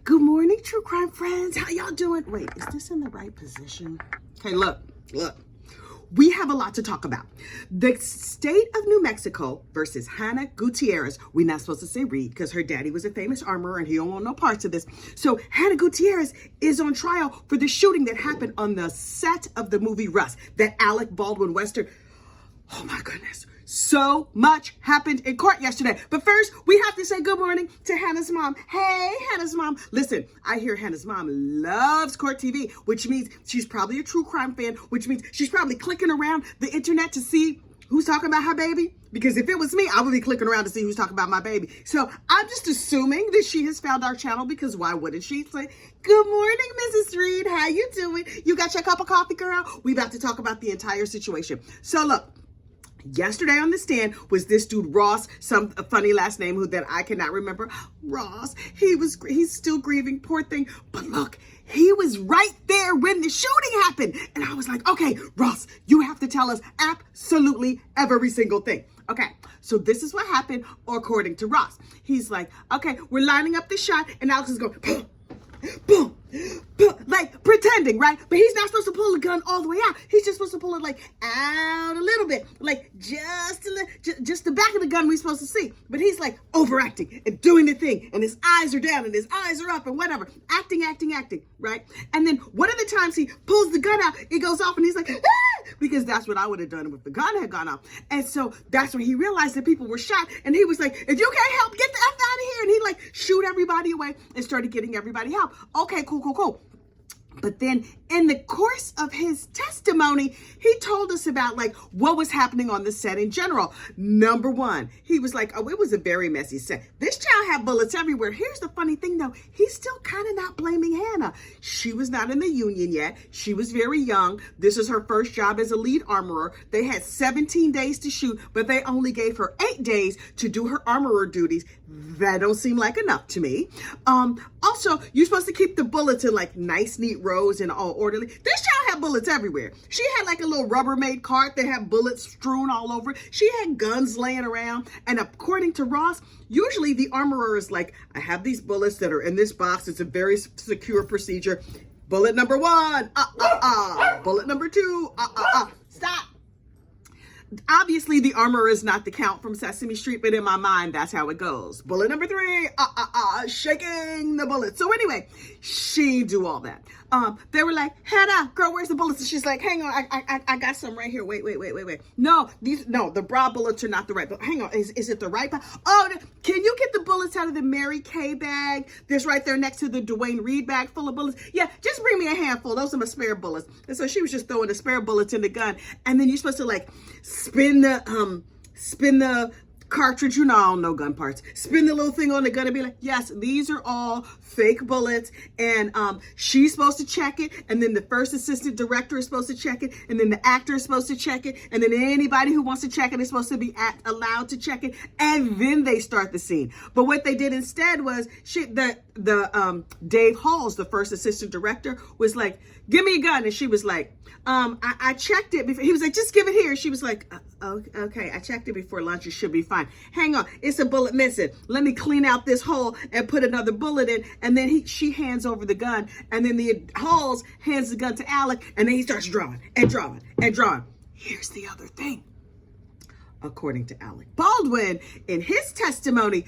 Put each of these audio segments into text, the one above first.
Good morning, true crime friends. How y'all doing? Wait, is this in the right position? Okay, look. We have a lot to talk about. The state of New Mexico versus Hannah Gutierrez. We're not supposed to say Reed because her daddy was a famous armorer and he don't want no parts of this. So Hannah Gutierrez is on trial for the shooting that happened on the set of the movie Rust, that Alec Baldwin Western. Oh my goodness. So much happened in court yesterday. But first, we have to say good morning to Hannah's mom. Hey, Hannah's mom. Listen, I hear Hannah's mom loves court TV, which means she's probably a true crime fan, which means she's probably clicking around the internet to see who's talking about her baby. Because if it was me, I would be clicking around to see who's talking about my baby. So I'm just assuming that she has found our channel because why wouldn't she? Say, good morning, Mrs. Reed. How you doing? You got your cup of coffee, girl? We about to talk about the entire situation. So look. Yesterday on the stand was this dude Ross, some funny last name who that I cannot remember. Ross, he's still grieving, poor thing. But look, he was right there when the shooting happened. And I was like, okay, Ross, you have to tell us absolutely every single thing. Okay, so this is what happened according to Ross. He's like, okay, we're lining up the shot and Alex is going, boom, boom, boom, like pretending, right? But he's not supposed to pull the gun all the way out. He's just supposed to pull it like out a little bit, like just the back of the gun we're supposed to see. But he's like overacting and doing the thing, and his eyes are down and his eyes are up and whatever, acting, right? And then one of the times he pulls the gun out, it goes off, and he's like, ah! Because that's what I would have done if the gun had gone off. And so that's when he realized that people were shot, and he was like, if you can't help, get the F out of here. And he like shoot everybody away and started getting everybody help. Okay, cool. But then in the course of his testimony, he told us about like what was happening on the set in general. Number one, he was like, oh, it was a very messy set. This child had bullets everywhere. Here's the funny thing though. He's still kind of not blaming Hannah. She was not in the union yet. She was very young. This is her first job as a lead armorer. They had 17 days to shoot, but they only gave her 8 days to do her armorer duties. That don't seem like enough to me. Also, you're supposed to keep the bullets in like nice, neat rows and all orderly. This child had bullets everywhere. She had like a little Rubbermaid cart that had bullets strewn all over it. She had guns laying around. And according to Ross, usually the armorer is like, I have these bullets that are in this box. It's a very secure procedure. Bullet number 1, Bullet number 2, Stop. Obviously, the armorer is not the Count from Sesame Street, but in my mind, that's how it goes. Bullet number 3, shaking the bullet. So anyway, she do all that. They were like, Hannah, girl, where's the bullets? And she's like, hang on, I got some right here. Wait. No, the bra bullets are not the right. But hang on, is it the right? Oh, can you get the bullets out of the Mary Kay bag that's right there next to the Dwayne Reed bag full of bullets? Yeah, just bring me a handful. Those are my spare bullets. And so she was just throwing the spare bullets in the gun, and then you're supposed to like spin the cartridge, I don't know gun parts. Spin the little thing on the gun and be like, yes, these are all fake bullets. And she's supposed to check it. And then the first assistant director is supposed to check it. And then the actor is supposed to check it. And then anybody who wants to check it is supposed to be allowed to check it. And then they start the scene. But what they did instead was Dave Halls, the first assistant director, was like, give me a gun. And she was like, I checked it before. He was like, just give it here. She was like, okay, I checked it before lunch. It should be fine. Hang on, it's a bullet missing. Let me clean out this hole and put another bullet in. And then she hands over the gun. And then the Halls hands the gun to Alec. And then he starts drawing. Here's the other thing. According to Alec Baldwin, in his testimony,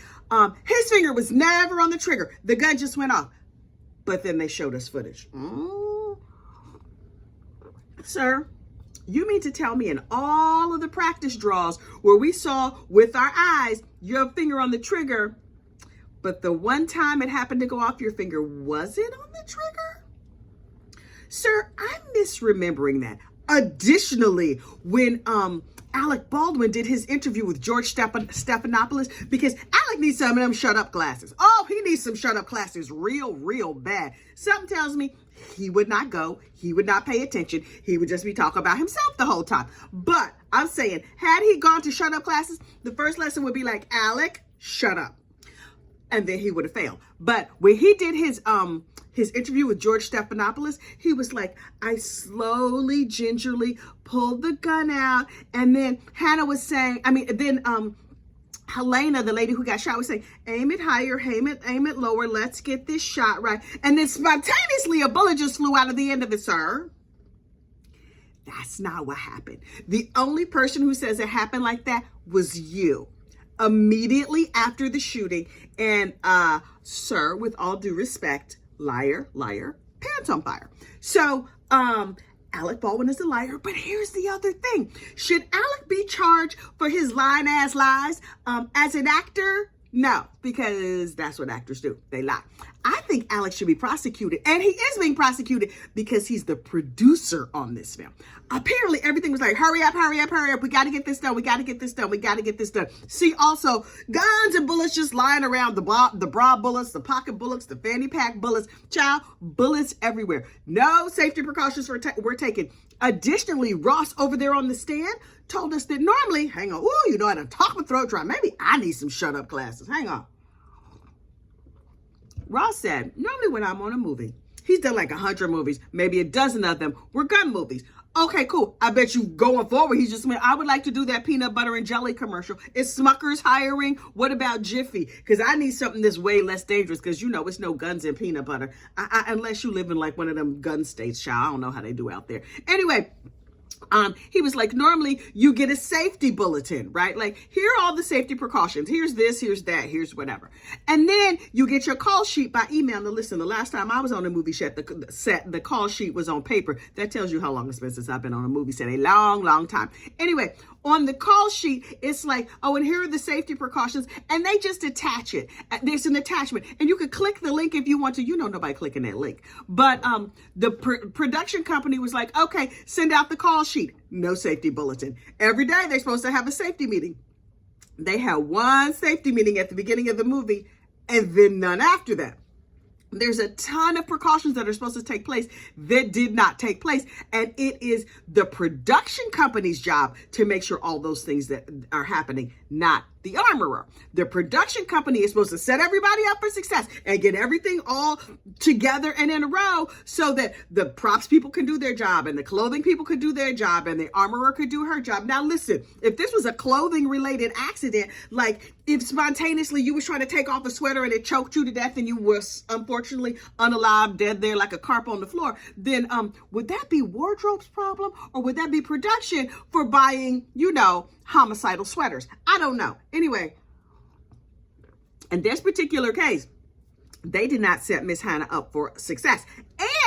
his finger was never on the trigger. The gun just went off. But then they showed us footage. Sir, you mean to tell me in all of the practice draws where we saw with our eyes your finger on the trigger, but the one time it happened to go off, your finger wasn't on the trigger? Sir, I'm misremembering that. Additionally, when Alec Baldwin did his interview with George Stephanopoulos, because Alec needs some of them shut up glasses. Oh, he needs some shut up glasses real bad. Something tells me he would not go. He would not pay attention. He would just be talking about himself the whole time. But I'm saying, had he gone to shut up classes, the first lesson would be like, Alec, shut up. And then he would have failed. But when he did his interview with George Stephanopoulos, he was like, I slowly, gingerly pulled the gun out. And then Hannah was saying, Helena, the lady who got shot, was saying, aim it higher, aim it lower, let's get this shot right. And then spontaneously a bullet just flew out of the end of it, sir. That's not what happened. The only person who says it happened like that was you. Immediately after the shooting. And sir, with all due respect, liar, pants on fire. So Alec Baldwin is a liar, but here's the other thing. Should Alec be charged for his lying-ass lies as an actor? No, because that's what actors do. They lie. I think Alec should be prosecuted, and he is being prosecuted because he's the producer on this film. Apparently, everything was like, hurry up. We got to get this done. See, also, guns and bullets just lying around, the bra bullets, the pocket bullets, the fanny pack bullets. Child, bullets everywhere. No safety precautions were taken. Additionally, Ross over there on the stand told us that normally, hang on, I done talk my throat dry. Maybe I need some shut up classes. Hang on. Ross said, normally when I'm on a movie, he's done like 100 movies, maybe a dozen of them were gun movies. Okay, cool. I bet you going forward, he's just went, I would like to do that peanut butter and jelly commercial. Is Smucker's hiring? What about Jiffy? Because I need something that's way less dangerous because, it's no guns in peanut butter. Unless you live in like one of them gun states, child. I don't know how they do out there. Anyway, he was like, normally you get a safety bulletin, right? Like, here are all the safety precautions. Here's this, here's that, here's whatever. And then you get your call sheet by email. Now, listen, the last time I was on a movie set, the call sheet was on paper. That tells you how long it's been since I've been on a movie set. A long, long time. Anyway, on the call sheet, it's like, and here are the safety precautions. And they just attach it. There's an attachment. And you could click the link if you want to. Nobody clicking that link. But the production company was like, okay, send out the call sheet. No safety bulletin. Every day they're supposed to have a safety meeting. They had one safety meeting at the beginning of the movie and then none after that. There's a ton of precautions that are supposed to take place that did not take place. And it is the production company's job to make sure all those things that are happening, not the armorer. The production company is supposed to set everybody up for success and get everything all together and in a row so that the props people can do their job and the clothing people could do their job and the armorer could do her job. Now, listen, if this was a clothing related accident, like if spontaneously you was trying to take off a sweater and it choked you to death and you were unfortunately unalive, dead there like a carp on the floor, then would that be wardrobe's problem or would that be production for buying, homicidal sweaters? I don't know. Anyway, in this particular case, they did not set Miss Hannah up for success.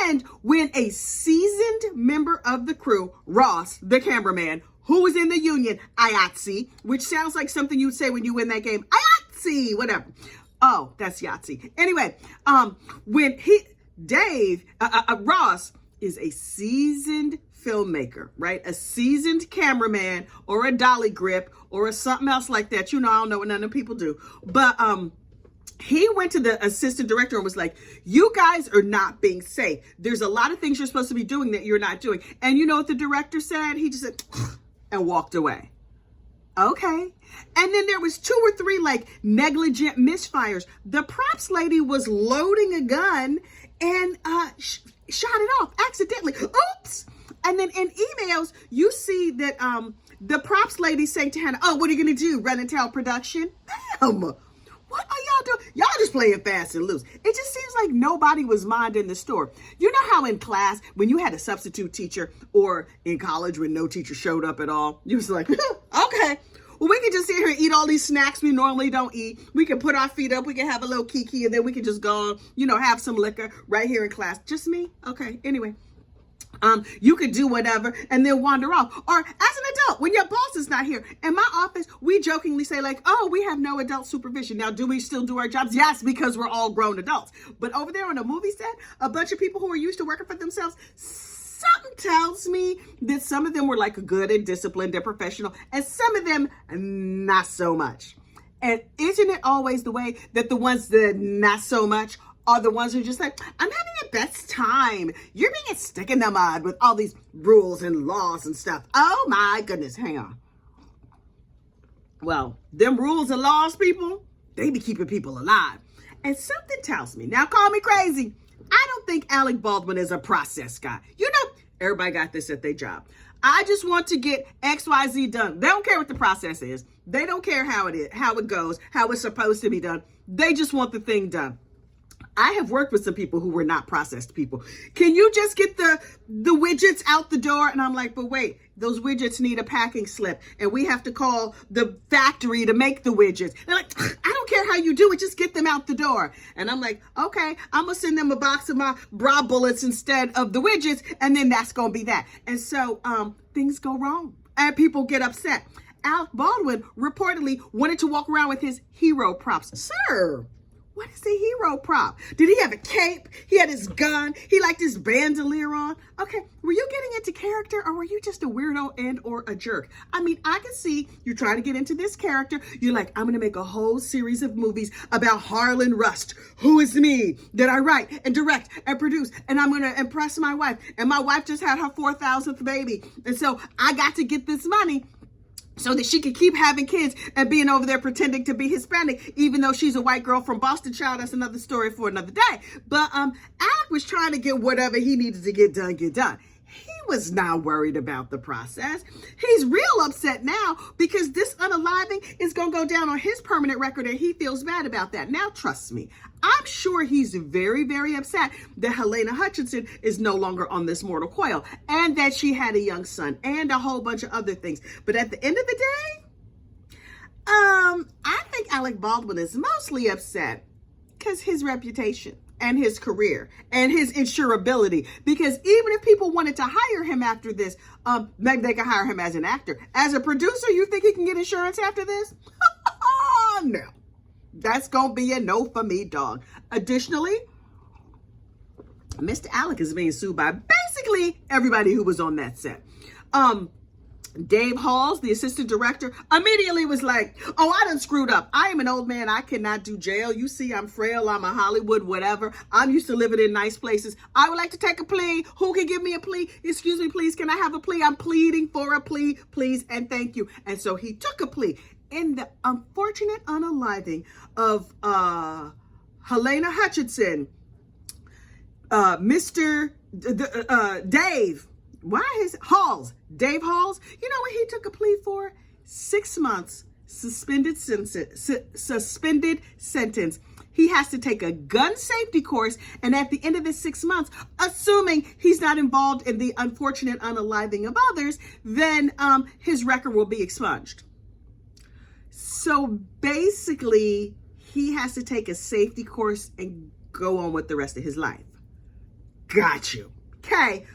And when a seasoned member of the crew, Ross, the cameraman, who was in the union, IATSE, which sounds like something you'd say when you win that game, IATSE, whatever. Oh, that's Yahtzee. Anyway, when Ross is a seasoned filmmaker, right? A seasoned cameraman or a dolly grip or a something else like that. I don't know what none of people do. But he went to the assistant director and was like, you guys are not being safe. There's a lot of things you're supposed to be doing that you're not doing. And you know what the director said? He just said, and walked away. Okay. And then there was 2 or 3 like negligent misfires. The props lady was loading a gun and shot it off accidentally. Oops. And then in emails, you see that the props lady saying to Hannah, oh, what are you going to do? Run and tell production? Damn. What are y'all doing? Y'all just playing fast and loose. It just seems like nobody was minding the store. You know how in class, when you had a substitute teacher or in college when no teacher showed up at all, you was like, okay, well, we can just sit here and eat all these snacks we normally don't eat. We can put our feet up. We can have a little kiki and then we can just go, have some liquor right here in class. Just me? Okay. Anyway. You could do whatever and then wander off. Or as an adult, when your boss is not here. In my office, we jokingly say like, oh, we have no adult supervision. Now, do we still do our jobs? Yes, because we're all grown adults. But over there on a movie set, a bunch of people who are used to working for themselves, something tells me that some of them were like good and disciplined and professional, and some of them not so much. And isn't it always the way that the ones that not so much are the ones who are just like, I'm having the best time. You're being a stick in the mud with all these rules and laws and stuff. Oh my goodness, hang on. Well, them rules and laws, people, they be keeping people alive. And something tells me, now call me crazy, I don't think Alec Baldwin is a process guy. Everybody got this at their job. I just want to get XYZ done. They don't care what the process is. They don't care how it is, how it goes, how it's supposed to be done. They just want the thing done. I have worked with some people who were not processed people. Can you just get the widgets out the door? And I'm like, but wait, those widgets need a packing slip. And we have to call the factory to make the widgets. They're like, I don't care how you do it. Just get them out the door. And I'm like, okay, I'm going to send them a box of my bra bullets instead of the widgets. And then that's going to be that. And so things go wrong and people get upset. Alec Baldwin reportedly wanted to walk around with his hero props. Sir, what is a hero prop? Did he have a cape? He had his gun. He liked his bandolier on. Okay, were you getting into character or were you just a weirdo and or a jerk? I mean, I can see you're trying to get into this character. You're like, I'm going to make a whole series of movies about Harlan Rust, who is me, that I write and direct and produce, and I'm going to impress my wife. And my wife just had her 4,000th baby. And so I got to get this money so that she could keep having kids and being over there pretending to be Hispanic, even though she's a white girl from Boston. Child, that's another story for another day. But Alec was trying to get whatever he needed to get done, He was not worried about the process. He's real upset now because this unaliving is going to go down on his permanent record and he feels bad about that. Now, trust me, I'm sure he's very, very upset that Helena Hutchinson is no longer on this mortal coil and that she had a young son and a whole bunch of other things. But at the end of the day, I think Alec Baldwin is mostly upset because his reputation and his career and his insurability, because even if people wanted to hire him after this, maybe they could hire him as an actor. As a producer, you think he can get insurance after this? No, that's gonna be a no for me, dog. Additionally, Mr. Alec is being sued by basically everybody who was on that set. Dave Halls, the assistant director, immediately was like, oh, I done screwed up. I am an old man. I cannot do jail. You see, I'm frail. I'm a Hollywood, whatever. I'm used to living in nice places. I would like to take a plea. Who can give me a plea? Excuse me, please. Can I have a plea? I'm pleading for a plea, please, and thank you. And so he took a plea. In the unfortunate unaliving of Helena Hutchinson, Mr. Dave, Dave Halls, you know what he took a plea for? 6 months, suspended sentence. He has to take a gun safety course, and at the end of the 6 months, assuming he's not involved in the unfortunate unaliving of others, then his record will be expunged. So basically, he has to take a safety course and go on with the rest of his life. Got you. Okay.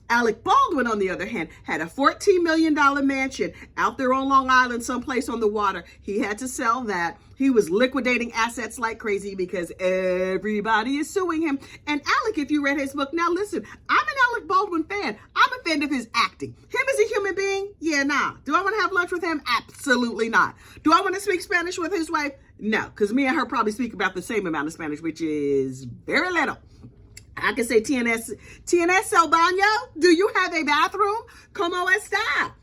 Alec Baldwin, on the other hand, had a $14 million mansion out there on Long Island, someplace on the water. He had to sell that. He was liquidating assets like crazy because everybody is suing him. And Alec, if you read his book, now listen, I'm an Alec Baldwin fan. I'm a fan of his acting. Him as a human being? Yeah, nah. Do I want to have lunch with him? Absolutely not. Do I want to speak Spanish with his wife? No, because me and her probably speak about the same amount of Spanish, which is very little. I can say TNS el baño. Do you have a bathroom? ¿Cómo está?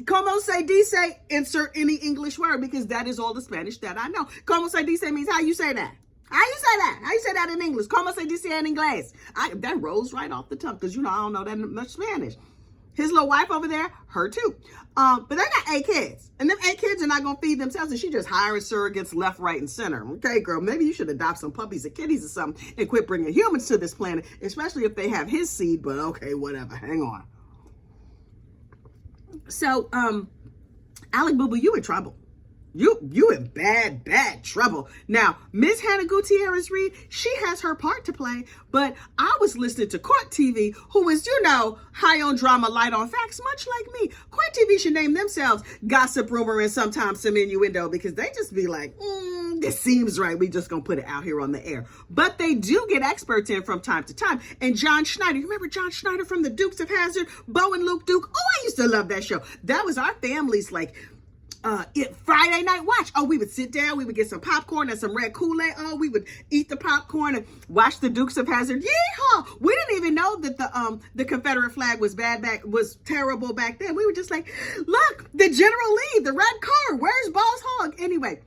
¿Cómo se dice? Insert any English word, because that is all the Spanish that I know. ¿Cómo se dice means how you say that. How you say that? How you say that in English? ¿Cómo se dice en inglés? That rolls right off the tongue because, I don't know that much Spanish. His little wife over there, her too. But they got 8 kids. And them 8 kids are not going to feed themselves. And she just hiring surrogates left, right, and center. Okay, girl, maybe you should adopt some puppies or kitties or something and quit bringing humans to this planet, especially if they have his seed. But okay, whatever. Hang on. So, Alec Boo Boo, you in trouble. You in bad trouble. Now, Miss Hannah Gutierrez Reed, she has her part to play, but I was listening to Court TV, who is, high on drama, light on facts, much like me. Court TV should name themselves Gossip, Rumor, and sometimes some Innuendo, because they just be like, this seems right. We just gonna put it out here on the air. But they do get experts in from time to time. And John Schneider, you remember John Schneider from the Dukes of Hazzard, Bo and Luke Duke? Oh, I used to love that show. That was our family's Friday night watch. Oh, we would sit down, we would get some popcorn and some red Kool-Aid. Oh, we would eat the popcorn and watch the Dukes of Hazzard. Yeehaw! We didn't even know that the Confederate flag was was terrible back then. We were just like, look, the General Lee, the red car, where's Boss Hogg? Anyway,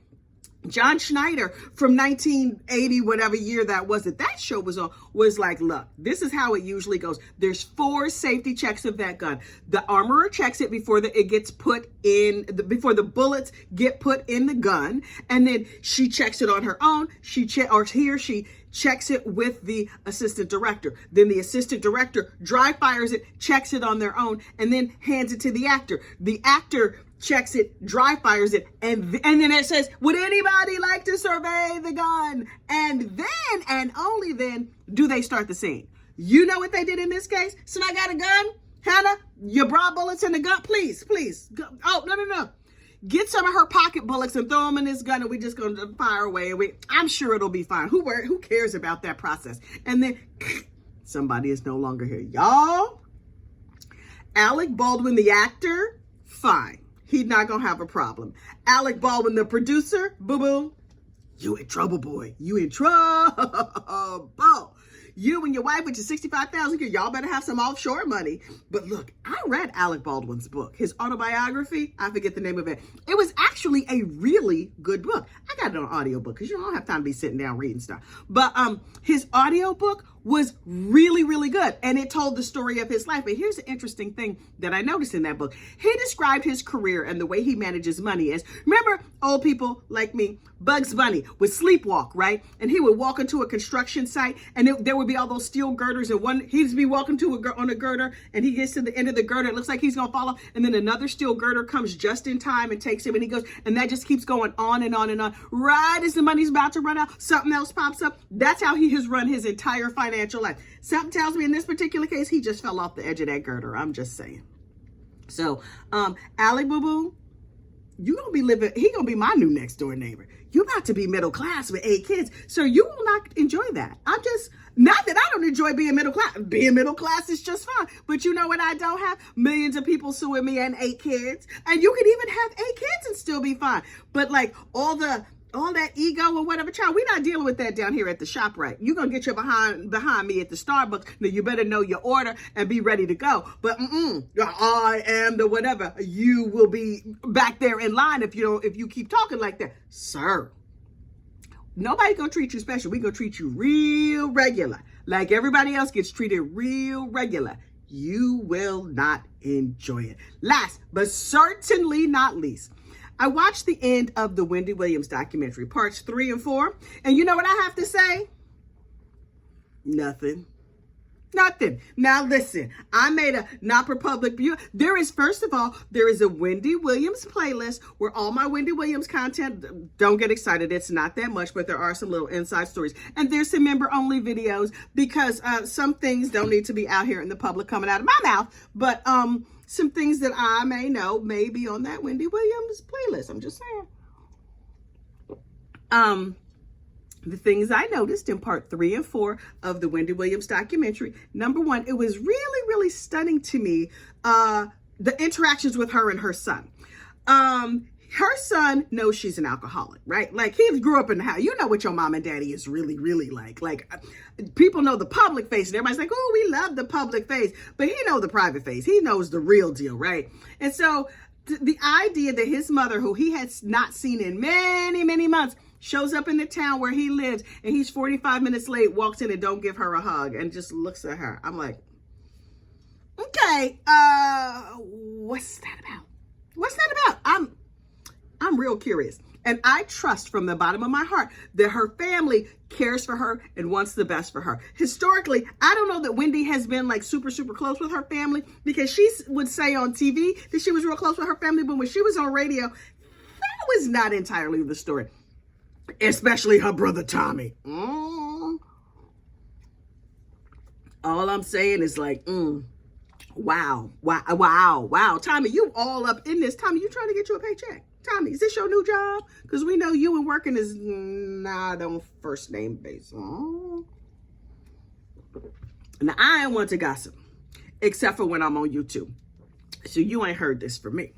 John Schneider from 1980, whatever year that was that show was on, was like, look, this is how it usually goes. There's 4 safety checks of that gun. The armorer checks it before it gets put in, before the bullets get put in the gun. And then she checks it on her own. She checks it with the assistant director. Then the assistant director dry fires it, checks it on their own, and then hands it to the actor. The actor checks it, dry fires it, and then it says, would anybody like to survey the gun? And then, and only then, do they start the scene. You know what they did in this case? So I got a gun. Hannah, you brought bullets in the gun? Please. Go. Oh, no. Get some of her pocket bullets and throw them in this gun, and we're just going to fire away. And I'm sure it'll be fine. Who cares about that process? And then somebody is no longer here. Y'all, Alec Baldwin, the actor, fine. He's not going to have a problem. Alec Baldwin, the producer, boo-boo, you in trouble, boy. You in trouble. You and your wife with your $65,000, y'all better have some offshore money. But look, I read Alec Baldwin's book, his autobiography. I forget the name of it. It was actually a really good book. I got it on audiobook because you don't have time to be sitting down reading stuff. But his audiobook was really, really good. And it told the story of his life. But here's an interesting thing that I noticed in that book. He described his career and the way he manages money as, remember, old people like me, Bugs Bunny would sleepwalk, right? And he would walk into a construction site, and there would be all those steel girders, and he'd be walking on a girder, and he gets to the end of the girder. It looks like he's gonna fall off, and then another steel girder comes just in time and takes him, and he goes, and that just keeps going on and on and on. Right as the money's about to run out, something else pops up. That's how he has run his entire financial life. Something tells me in this particular case, he just fell off the edge of that girder. I'm just saying. So, Alec Boo-Boo, he gonna be my new next door neighbor. You about to be middle class with 8 kids, so you will not enjoy that. Not that I don't enjoy being middle class. Being middle class is just fine. But you know what I don't have? Millions of people suing me and 8 kids. And you can even have 8 kids and still be fine. But like all that ego or whatever, child, we're not dealing with that down here at the ShopRite. You're going to get your behind me at the Starbucks. Now, you better know your order and be ready to go. But I am the whatever. You will be back there in line if you keep talking like that. Sir, nobody's going to treat you special. We're going to treat you real regular. Like everybody else gets treated real regular. You will not enjoy it. Last, but certainly not least, I watched the end of the Wendy Williams documentary, parts 3 and 4. And you know what I have to say? Nothing. Now listen, I made a not for public view. First of all, there is a Wendy Williams playlist where all my Wendy Williams content, don't get excited, it's not that much, but there are some little inside stories. And there's some member only videos because some things don't need to be out here in the public coming out of my mouth. But some things that I may know may be on that Wendy Williams playlist. I'm just saying. The things I noticed in part 3 and 4 of the Wendy Williams documentary. Number 1, it was really, really stunning to me, the interactions with her and her son. Her son knows she's an alcoholic, right? Like, he grew up in the house. You know what your mom and daddy is really, really like. Like, people know the public face, and everybody's like, oh, we love the public face. But he knows the private face. He knows the real deal, right? And so the idea that his mother, who he had not seen in many, many months, shows up in the town where he lives, and he's 45 minutes late, walks in and don't give her a hug and just looks at her. I'm like, okay, what's that about? I'm real curious. And I trust from the bottom of my heart that her family cares for her and wants the best for her. Historically, I don't know that Wendy has been like super, super close with her family, because she would say on TV that she was real close with her family, but when she was on radio, that was not entirely the story. Especially her brother Tommy. All I'm saying is like, wow. Tommy, you all up in this. Tommy, you trying to get you a paycheck? Tommy, is this your new job? Because we know you and working is not on first name basis. Now, I ain't want to gossip, except for when I'm on YouTube. So you ain't heard this from me.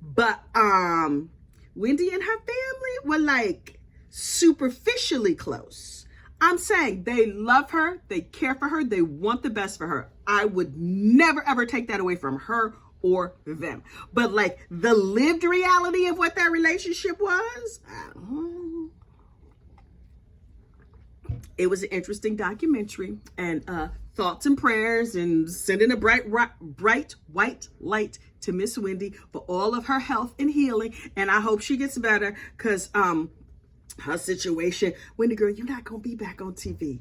But Wendy and her family were like superficially close. I'm saying they love her, they care for her, they want the best for her. I would never ever take that away from her or them. But like the lived reality of what that relationship was, I don't know. It was an interesting documentary, and thoughts and prayers and sending a bright white light to Miss Wendy for all of her health and healing. And I hope she gets better, because her situation, Wendy girl, you're not gonna be back on TV.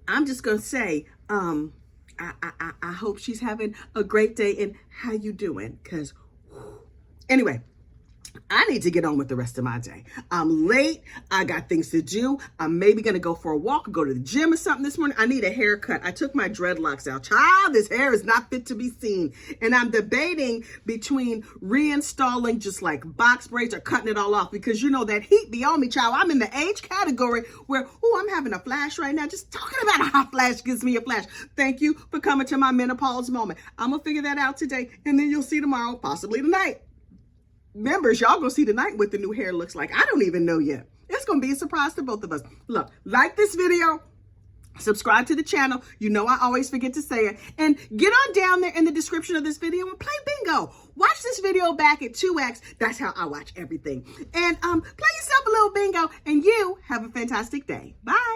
I'm just gonna say, I hope she's having a great day. And how you doing? Because anyway, I need to get on with the rest of my day. I'm late. I got things to do. I'm maybe going to go for a walk or go to the gym or something this morning. I need a haircut. I took my dreadlocks out. Child, this hair is not fit to be seen. And I'm debating between reinstalling just like box braids or cutting it all off, because you know that heat be on me, child. I'm in the age category where, I'm having a flash right now. Just talking about a hot flash gives me a flash. Thank you for coming to my menopause moment. I'm going to figure that out today, and then you'll see tomorrow, possibly tonight. Members, y'all gonna see tonight what the new hair looks like. I don't even know yet. It's gonna be a surprise to both of us. Look, like this video, subscribe to the channel. You know I always forget to say it. And get on down there in the description of this video and play bingo. Watch this video back at 2x. That's how I watch everything. And play yourself a little bingo, and you have a fantastic day. Bye.